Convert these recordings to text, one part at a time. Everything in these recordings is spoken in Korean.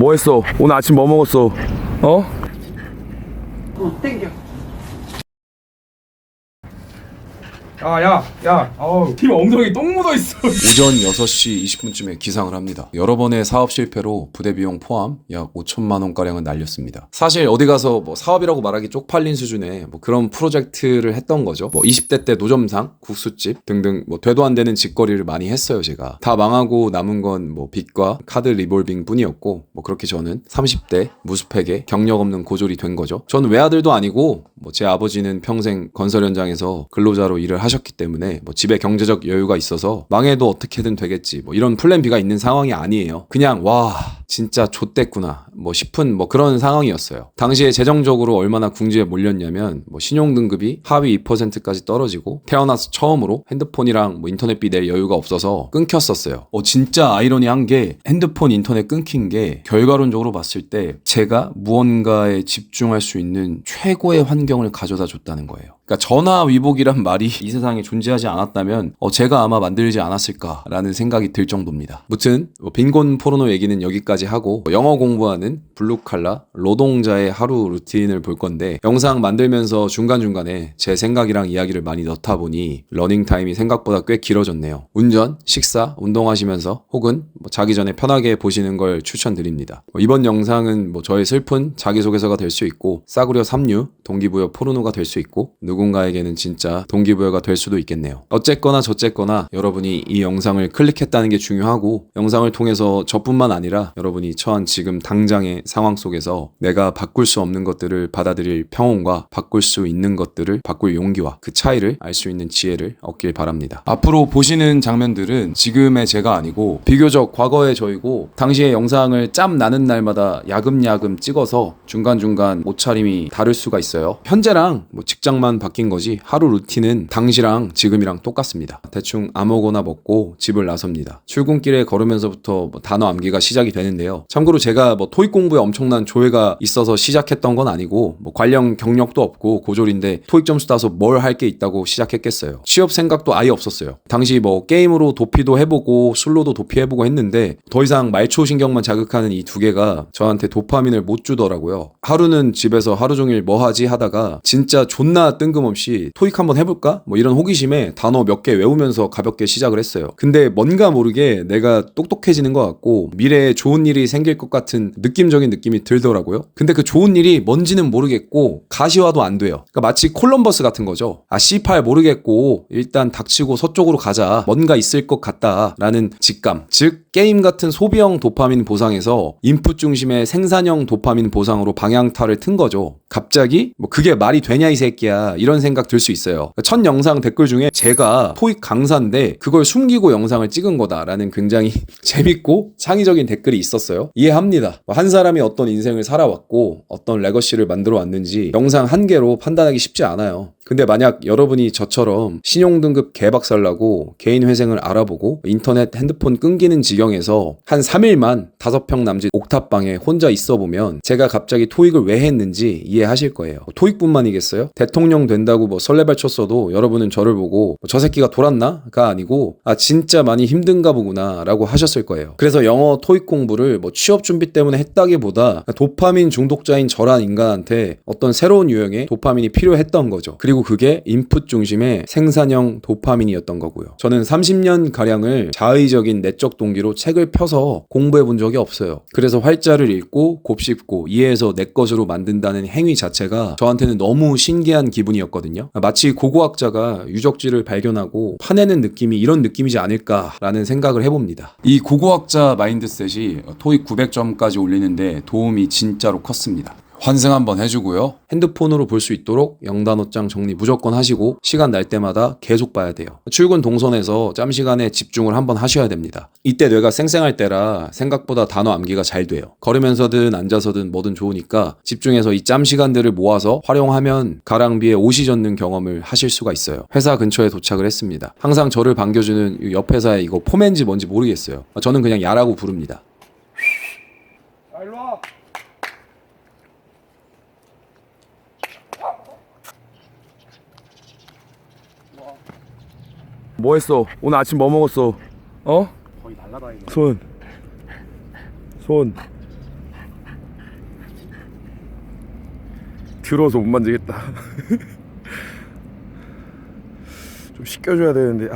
뭐 했어? 오늘 아침 뭐 먹었어? 어? 땡겨. 팀 엉덩이 똥 묻어있어. 오전 6시 20분쯤에 기상을 합니다. 여러 번의 사업 실패로 부대 비용 포함 약 5천만 원가량은 날렸습니다. 사실 어디 가서 뭐 사업이라고 말하기 쪽팔린 수준의 뭐 그런 프로젝트를 했던 거죠. 뭐 20대 때 노점상, 국수집 등등 뭐 되도 안 되는 짓거리를 많이 했어요, 제가. 다 망하고 남은 건 뭐 빚과 카드 리볼빙 뿐이었고, 뭐 그렇게 저는 30대 무수패게 경력 없는 고졸이 된 거죠. 전 외아들도 아니고 뭐 제 아버지는 평생 건설 현장에서 근로자로 일을 하셨기 때문에 뭐 집에 경제적 여유가 있어서 망해도 어떻게든 되겠지 뭐 이런 플랜 B가 있는 상황이 아니에요. 그냥 와 진짜 좆됐구나 뭐 싶은 뭐 그런 상황이었어요. 당시에 재정적으로 얼마나 궁지에 몰렸냐면 뭐 신용등급이 하위 2%까지 떨어지고 태어나서 처음으로 핸드폰이랑 뭐 인터넷비 낼 여유가 없어서 끊겼었어요. 진짜 아이러니한 게 핸드폰 인터넷 끊긴 게 결과론적으로 봤을 때 제가 무언가에 집중할 수 있는 최고의 환경을 가져다 줬다는 거예요. 그러니까 전화위복이란 말이 이 세상에 존재하지 않았다면 제가 아마 만들지 않았을까라는 생각이 들 정도입니다. 무튼 빈곤 포르노 얘기는 여기까지 하고 영어 공부하는 블루칼라 노동자의 하루 루틴을 볼 건데 영상 만들면서 중간중간에 제 생각이랑 이야기를 많이 넣다 보니 러닝타임이 생각보다 꽤 길어졌네요. 운전, 식사, 운동하시면서 혹은 자기 전에 편하게 보시는 걸 추천드립니다. 이번 영상은 저의 슬픈 자기소개서가 될 수 있고 싸구려 삼류, 동기부여 포르노가 될 수 있고 누군가에게는 진짜 동기부여가 될 수도 있겠네요. 어쨌거나 저쨌거나 여러분이 이 영상을 클릭했다는 게 중요하고 영상을 통해서 저뿐만 아니라 여러분이 처한 지금 당장의 상황 속에서 내가 바꿀 수 없는 것들을 받아들일 평온과 바꿀 수 있는 것들을 바꿀 용기와 그 차이를 알 수 있는 지혜를 얻길 바랍니다. 앞으로 보시는 장면들은 지금의 제가 아니고 비교적 과거의 저이고 당시의 영상을 짬 나는 날마다 야금야금 찍어서 중간중간 옷차림이 다를 수가 있어요. 현재랑 직장만 바뀐 거지 하루 루틴은 당시랑 지금이랑 똑같습니다. 대충 아무거나 먹고 집을 나섭니다. 출근길에 걸으면서부터 단어 암기가 시작이 되는데요. 참고로 제가 토익 공부에 엄청난 조회가 있어서 시작했던 건 아니고 관련 경력도 없고 고졸인데 토익 점수 따서 뭘 할 게 있다고 시작했겠어요. 취업 생각도 아예 없었어요. 당시 게임으로 도피도 해보고 술로도 도피해보고 했는데 더 이상 말초신경만 자극하는 이 두 개가 저한테 도파민을 못 주더라고요. 하루는 집에서 하루 종일 뭐 하지 하다가 진짜 존나 뜬금없이 토익 한번 해볼까? 이런 호기심에 단어 몇 개 외우면서 가볍게 시작을 했어요. 근데 뭔가 모르게 내가 똑똑해지는 것 같고 미래에 좋은 일이 생길 것 같은 느낌적인 느낌이 들더라고요. 근데 그 좋은 일이 뭔지는 모르겠고 가시화도 안 돼요. 그러니까 마치 콜럼버스 같은 거죠. C8 모르겠고 일단 닥치고 서쪽으로 가자. 뭔가 있을 것 같다라는 직감. 즉 게임 같은 소비형 도파민 보상에서 인풋 중심의 생산형 도파민 보상으로 방향타를 튼 거죠. 갑자기 그게 말이 되냐 이 새끼야 이런 생각 들 수 있어요. 첫 영상 댓글 중에 제가 토익 강사인데 그걸 숨기고 영상을 찍은 거다라는 굉장히 재밌고 창의적인 댓글이 있었어요. 이해합니다. 한 사람이 어떤 인생을 살아왔고 어떤 레거시를 만들어 왔는지 영상 한 개로 판단하기 쉽지 않아요. 근데 만약 여러분이 저처럼 신용등급 개박살나고 개인회생을 알아보고 인터넷 핸드폰 끊기는 지경에서 한 3일만 5평 남짓 옥탑방에 혼자 있어보면 제가 갑자기 토익을 왜 했는지 이해하실 거예요. 토익뿐만이겠어요? 대통령 된다고 설레발 쳤어도 여러분은 저를 보고 저 새끼가 돌았나? 가 아니고 진짜 많이 힘든가 보구나 라고 하셨을 거예요. 그래서 영어 토익 공부를 취업 준비 때문에 했다기보다 도파민 중독자인 저란 인간한테 어떤 새로운 유형의 도파민이 필요했던 거죠. 그리고 그게 인풋 중심의 생산형 도파민이었던 거고요. 저는 30년 가량을 자의적인 내적 동기로 책을 펴서 공부해 본 적이 없어요. 그래서 활자를 읽고 곱씹고 이해해서 내 것으로 만든다는 행위 자체가 저한테는 너무 신기한 기분이었거든요. 마치 고고학자가 유적지를 발견하고 파내는 느낌이 이런 느낌이지 않을까라는 생각을 해봅니다. 이 고고학자 마인드셋이 토익 900점까지 올리는데 도움이 진짜로 컸습니다. 환승 한번 해주고요. 핸드폰으로 볼 수 있도록 영단어장 정리 무조건 하시고 시간 날 때마다 계속 봐야 돼요. 출근 동선에서 짬 시간에 집중을 한번 하셔야 됩니다. 이때 뇌가 쌩쌩할 때라 생각보다 단어 암기가 잘 돼요. 걸으면서든 앉아서든 뭐든 좋으니까 집중해서 이 짬 시간들을 모아서 활용하면 가랑비에 옷이 젖는 경험을 하실 수가 있어요. 회사 근처에 도착을 했습니다. 항상 저를 반겨주는 옆 회사에 이거 포맨지 뭔지 모르겠어요. 저는 그냥 야라고 부릅니다. 일로 와. 뭐 했어? 오늘 아침 뭐 먹었어? 거의 날라다니네. 손 더러워서 못 만지겠다. 좀 씻겨줘야 되는데.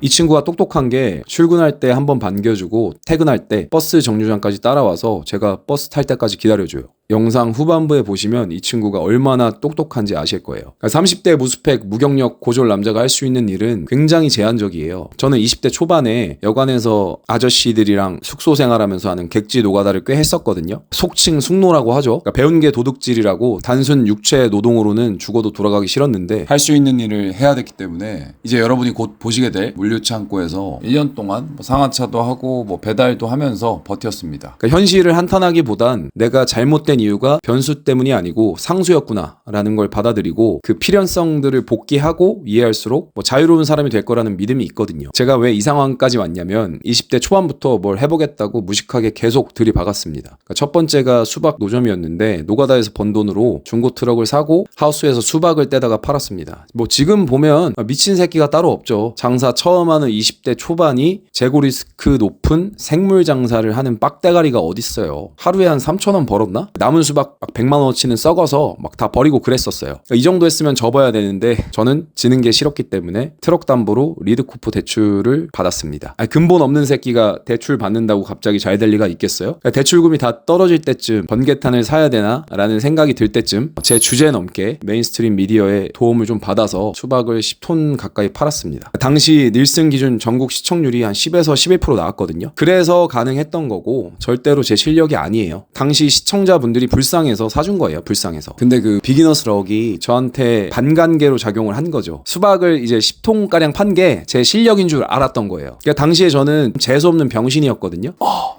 이 친구가 똑똑한 게 출근할 때 한번 반겨주고 퇴근할 때 버스 정류장까지 따라와서 제가 버스 탈 때까지 기다려줘요. 영상 후반부에 보시면 이 친구가 얼마나 똑똑한지 아실 거예요. 30대 무스펙 무경력 고졸 남자가 할 수 있는 일은 굉장히 제한적이에요. 저는 20대 초반에 여관에서 아저씨들이랑 숙소 생활하면서 하는 객지 노가다를 꽤 했었거든요. 속칭 숙노라고 하죠. 그러니까 배운 게 도둑질이라고 단순 육체 노동으로는 죽어도 돌아가기 싫었는데 할 수 있는 일을 해야 됐기 때문에 이제 여러분이 곧 보시게 될 물류창고에서 1년 동안 상하차도 하고 배달도 하면서 버텼습니다. 그러니까 현실을 한탄하기보단 내가 잘못된 이유가 변수 때문이 아니고 상수였구나 라는 걸 받아들이고 그 필연성들을 복귀하고 이해할수록 자유로운 사람이 될 거라는 믿음이 있거든요. 제가 왜 이 상황까지 왔냐면 20대 초반부터 뭘 해보겠다고 무식하게 계속 들이박았습니다. 그러니까 첫 번째가 수박 노점이었는데 노가다에서 번 돈으로 중고 트럭을 사고 하우스에서 수박을 떼다가 팔았습니다. 지금 보면 미친 새끼가 따로 없죠. 장사 처음 하는 20대 초반이 재고 리스크 높은 생물 장사를 하는 빡대가리가 어딨어요. 하루에 한 3,000원 벌었나? 남은 수박 100만 원어치는 썩어서 다 버리고 그랬었어요. 이 정도 했으면 접어야 되는데 저는 지는 게 싫었기 때문에 트럭 담보로 리드코프 대출을 받았습니다. 근본 없는 새끼가 대출 받는다고 갑자기 잘 될 리가 있겠어요? 대출금이 다 떨어질 때쯤 번개탄을 사야 되나? 라는 생각이 들 때쯤 제 주제 넘게 메인스트림 미디어의 도움을 좀 받아서 수박을 10톤 가까이 팔았습니다. 당시 닐슨 기준 전국 시청률이 한 10에서 11% 나왔거든요. 그래서 가능했던 거고 절대로 제 실력이 아니에요. 당시 시청자분들이 불쌍해서 사준 거예요. 불쌍해서. 근데 그 비기너스 럭이 저한테 반관계로 작용을 한 거죠. 수박을 이제 10톤가량 판 게 제 실력인 줄 알았던 거예요. 그러니까 당시에 저는 재수없는 병신이었거든요.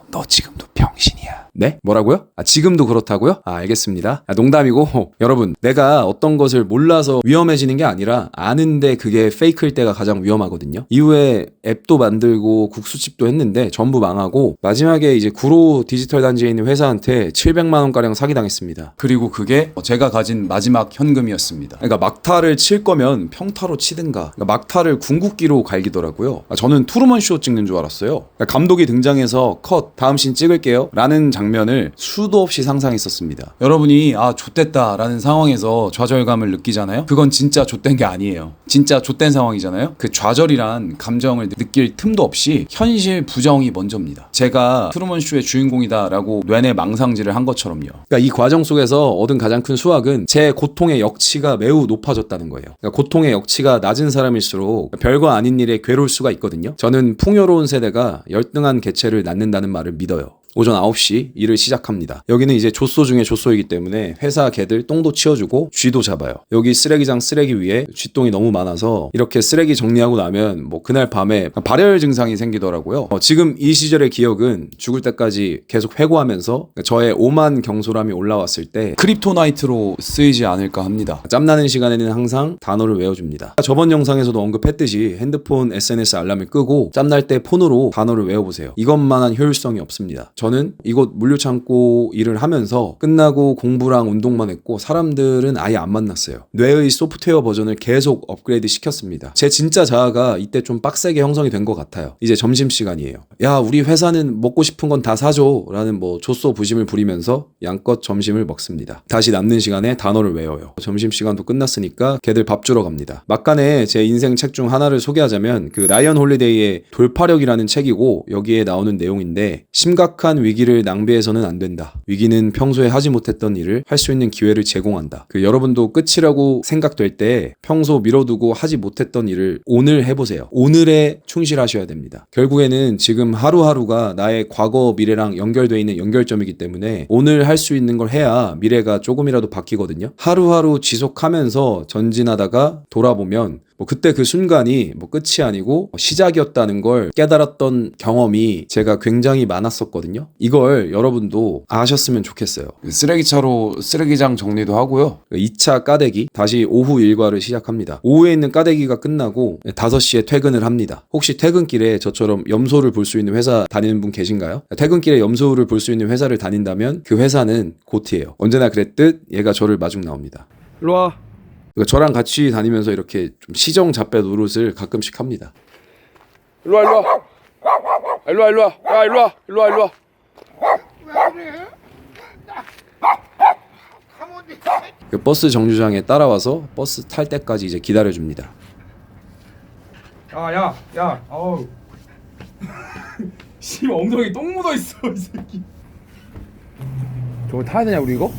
너 지금도 병신이야. 네? 뭐라고요? 지금도 그렇다고요? 알겠습니다. 농담이고 여러분 내가 어떤 것을 몰라서 위험해지는 게 아니라 아는데 그게 페이크일 때가 가장 위험하거든요. 이후에 앱도 만들고 국수집도 했는데 전부 망하고 마지막에 이제 구로 디지털 단지에 있는 회사한테 700만 원가량 사기당했습니다. 그리고 그게 제가 가진 마지막 현금이었습니다. 그러니까 막타를 칠 거면 평타로 치든가. 그러니까 막타를 궁극기로 갈기더라고요. 저는 투르먼 쇼 찍는 줄 알았어요. 그러니까 감독이 등장해서 컷 다음 씬 찍을게요 라는 장면을 수도 없이 상상했었습니다. 여러분이 좆됐다 라는 상황에서 좌절감을 느끼잖아요. 그건 진짜 좆된 게 아니에요. 진짜 좆된 상황이잖아요. 그 좌절이란 감정을 느낄 틈도 없이 현실 부정이 먼저입니다. 제가 트루먼 쇼의 주인공이다 라고 뇌내 망상질을 한 것처럼요. 그러니까 이 과정 속에서 얻은 가장 큰 수확은 제 고통의 역치가 매우 높아졌다는 거예요. 그러니까 고통의 역치가 낮은 사람일수록 별거 아닌 일에 괴로울 수가 있거든요. 저는 풍요로운 세대가 열등한 개체를 낳는다는 말을 믿어요. 오전 9시 일을 시작합니다. 여기는 이제 조소 중에 조소이기 때문에 회사 개들 똥도 치워주고 쥐도 잡아요. 여기 쓰레기장 쓰레기 위에 쥐똥이 너무 많아서 이렇게 쓰레기 정리하고 나면 그날 밤에 발열 증상이 생기더라고요. 지금 이 시절의 기억은 죽을 때까지 계속 회고하면서 저의 오만 경솔함이 올라왔을 때 크립토나이트로 쓰이지 않을까 합니다. 짬나는 시간에는 항상 단어를 외워줍니다. 저번 영상에서도 언급했듯이 핸드폰 SNS 알람을 끄고 짬날 때 폰으로 단어를 외워보세요. 이것만한 효율성이 없습니다. 저는 이곳 물류창고 일을 하면서 끝나고 공부랑 운동만 했고 사람들은 아예 안 만났어요. 뇌의 소프트웨어 버전을 계속 업그레이드 시켰습니다. 제 진짜 자아가 이때 좀 빡세게 형성이 된 것 같아요. 이제 점심시간이에요. 야, 우리 회사는 먹고 싶은 건 다 사줘 라는 조소부심을 부리면서 양껏 점심을 먹습니다. 다시 남는 시간에 단어를 외워요. 점심시간도 끝났으니까 걔들 밥 주러 갑니다. 막간에 제 인생 책 중 하나를 소개하자면 그 라이언 홀리데이의 돌파력이라는 책이고 여기에 나오는 내용인데 심각한 위기를 낭비해서는 안 된다. 위기는 평소에 하지 못했던 일을 할 수 있는 기회를 제공한다. 여러분도 끝이라고 생각될 때 평소 미뤄두고 하지 못했던 일을 오늘 해보세요. 오늘에 충실하셔야 됩니다. 결국에는 지금 하루하루가 나의 과거 미래랑 연결되어 있는 연결점이기 때문에 오늘 할 수 있는 걸 해야 미래가 조금이라도 바뀌거든요. 하루하루 지속하면서 전진하다가 돌아보면 그때 그 순간이 끝이 아니고 시작이었다는 걸 깨달았던 경험이 제가 굉장히 많았었거든요. 이걸 여러분도 아셨으면 좋겠어요. 쓰레기차로 쓰레기장 정리도 하고요. 2차 까대기, 다시 오후 일과를 시작합니다. 오후에 있는 까대기가 끝나고 5시에 퇴근을 합니다. 혹시 퇴근길에 저처럼 염소를 볼 수 있는 회사 다니는 분 계신가요? 퇴근길에 염소를 볼 수 있는 회사를 다닌다면 그 회사는 고티예요. 언제나 그랬듯 얘가 저를 마중 나옵니다. 일로 와. 저랑 같이 다니면서 이렇게 좀 시정잡배 노릇을 가끔씩 합니다. 일로 와. 일로 와. 야, 일로 와. 왜 그래? 가면 돼. 그 버스 정류장에 따라와서 버스 탈 때까지 이제 기다려줍니다. 야, 어우. 씨, 엉덩이 똥 묻어 있어, 이 새끼. 저거 타야 되냐, 우리 이거?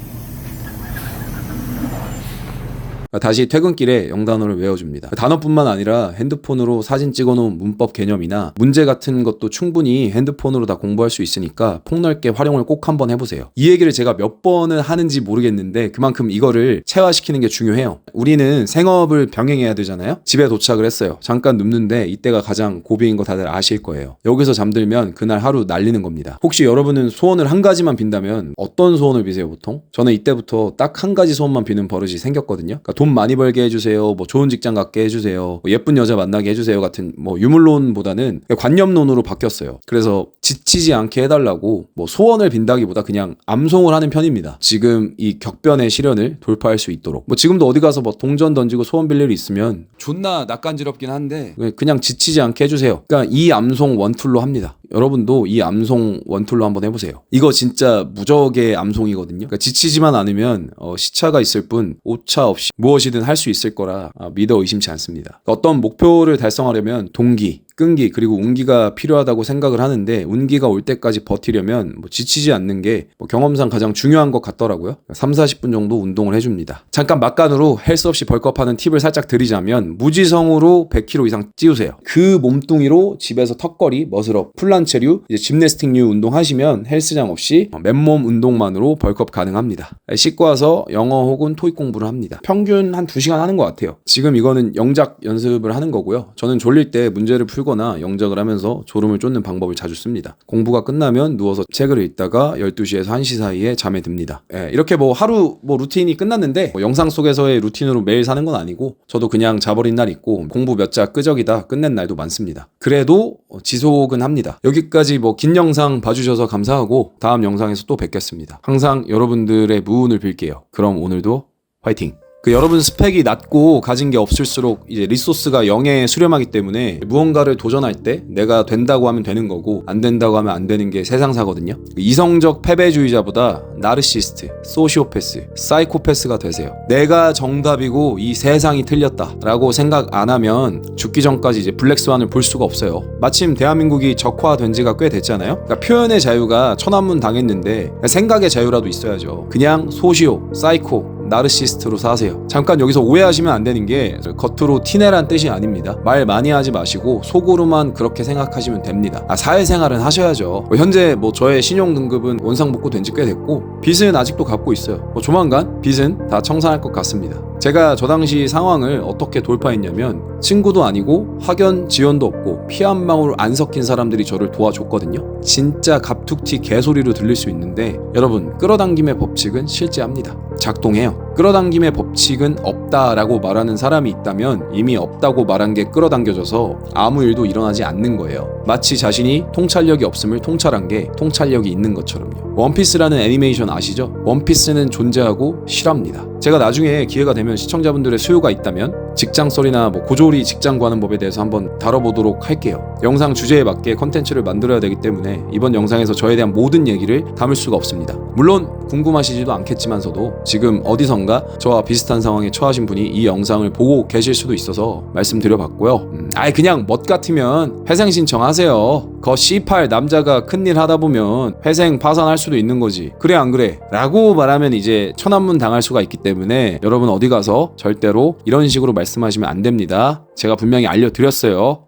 다시 퇴근길에 영단어를 외워줍니다. 단어뿐만 아니라 핸드폰으로 사진 찍어놓은 문법 개념이나 문제 같은 것도 충분히 핸드폰으로 다 공부할 수 있으니까 폭넓게 활용을 꼭 한번 해보세요. 이 얘기를 제가 몇 번을 하는지 모르겠는데 그만큼 이거를 체화시키는 게 중요해요. 우리는 생업을 병행해야 되잖아요. 집에 도착을 했어요. 잠깐 눕는데 이때가 가장 고비인 거 다들 아실 거예요. 여기서 잠들면 그날 하루 날리는 겁니다. 혹시 여러분은 소원을 한 가지만 빈다면 어떤 소원을 비세요 보통? 저는 이때부터 딱 한 가지 소원만 비는 버릇이 생겼거든요. 그러니까 돈 많이 벌게 해주세요. 뭐 좋은 직장 갖게 해주세요. 뭐 예쁜 여자 만나게 해주세요. 같은 뭐 유물론보다는 관념론으로 바뀌었어요. 그래서 지치지 않게 해달라고 뭐 소원을 빈다기보다 그냥 암송을 하는 편입니다. 지금 이 격변의 시련을 돌파할 수 있도록. 뭐 지금도 어디 가서 뭐 동전 던지고 소원 빌 일이 있으면 존나 낯간지럽긴 한데 그냥 지치지 않게 해주세요. 그러니까 이 암송 원툴로 합니다. 여러분도 이 암송 원툴로 한번 해보세요. 이거 진짜 무적의 암송이거든요. 그러니까 지치지만 않으면 시차가 있을 뿐 오차 없이 무엇이든 할 수 있을 거라 믿어 의심치 않습니다. 그러니까 어떤 목표를 달성하려면 동기, 끈기 그리고 운기가 필요하다고 생각을 하는데 운기가 올 때까지 버티려면 뭐 지치지 않는 게 뭐 경험상 가장 중요한 것 같더라고요. 3-40분 정도 운동을 해줍니다. 잠깐 막간으로 헬스 없이 벌크업하는 팁을 살짝 드리자면 무지성으로 100kg 이상 찌우세요. 그 몸뚱이로 집에서 턱걸이, 머슬업, 플란체류, 이제 짐내스틱류 운동하시면 헬스장 없이 맨몸 운동만으로 벌크업 가능합니다. 씻고 와서 영어 혹은 토익 공부를 합니다. 평균 한 2시간 하는 것 같아요. 지금 이거는 영작 연습을 하는 거고요. 저는 졸릴 때 문제를 풀거나 영작을 하면서 졸음을 쫓는 방법을 자주 씁니다. 공부가 끝나면 누워서 책을 읽다가 12시에서 1시 사이에 잠에 듭니다. 이렇게 뭐 하루 뭐 루틴이 끝났는데 뭐 영상 속에서의 루틴으로 매일 사는 건 아니고 저도 그냥 자버린 날 있고 공부 몇 자 끄적이다 끝낸 날도 많습니다. 그래도 지속은 합니다. 여기까지 뭐 긴 영상 봐주셔서 감사하고 다음 영상에서 또 뵙겠습니다. 항상 여러분들의 무운을 빌게요. 그럼 오늘도 화이팅! 여러분 스펙이 낮고 가진 게 없을수록 이제 리소스가 0에 수렴하기 때문에 무언가를 도전할 때 내가 된다고 하면 되는 거고 안 된다고 하면 안 되는 게 세상사거든요. 이성적 패배주의자보다 나르시스트, 소시오패스, 사이코패스가 되세요. 내가 정답이고 이 세상이 틀렸다라고 생각 안 하면 죽기 전까지 이제 블랙스완을 볼 수가 없어요. 마침 대한민국이 적화된 지가 꽤 됐잖아요. 그러니까 표현의 자유가 천안문 당했는데 생각의 자유라도 있어야죠. 그냥 소시오, 사이코, 나르시스트로 사세요. 잠깐 여기서 오해하시면 안 되는 게 겉으로 티내란 뜻이 아닙니다. 말 많이 하지 마시고 속으로만 그렇게 생각하시면 됩니다. 사회생활은 하셔야죠. 현재 뭐 저의 신용등급은 원상복구 된 지 꽤 됐고 빚은 아직도 갚고 있어요. 조만간 빚은 다 청산할 것 같습니다. 제가 저 당시 상황을 어떻게 돌파했냐면 친구도 아니고 학연 지원도 없고 피 한 방울 안 섞인 사람들이 저를 도와줬거든요. 진짜 갑툭튀 개소리로 들릴 수 있는데 여러분 끌어당김의 법칙은 실제합니다. 작동해요. 끌어당김의 법칙은 없다라고 말하는 사람이 있다면 이미 없다고 말한 게 끌어당겨져서 아무 일도 일어나지 않는 거예요. 마치 자신이 통찰력이 없음을 통찰한 게 통찰력이 있는 것처럼요. 원피스라는 애니메이션 아시죠? 원피스는 존재하고 실합니다. 제가 나중에 기회가 되면 시청자분들의 수요가 있다면 직장설이나 뭐 고졸이 직장 구하는 법에 대해서 한번 다뤄보도록 할게요. 영상 주제에 맞게 컨텐츠를 만들어야 되기 때문에 이번 영상에서 저에 대한 모든 얘기를 담을 수가 없습니다. 물론 궁금하시지도 않겠지만서도 지금 어디선가 저와 비슷한 상황에 처하신 분이 이 영상을 보고 계실 수도 있어서 말씀드려봤고요. 그냥 멋 같으면 회생 신청하세요. 거 C8 남자가 큰일 하다 보면 회생 파산할 수도 있는 거지. 그래 안 그래? 라고 말하면 이제 천안문 당할 수가 있기 때문에 여러분 어디 가서 절대로 이런 식으로 말씀하시면 안 됩니다. 제가 분명히 알려드렸어요.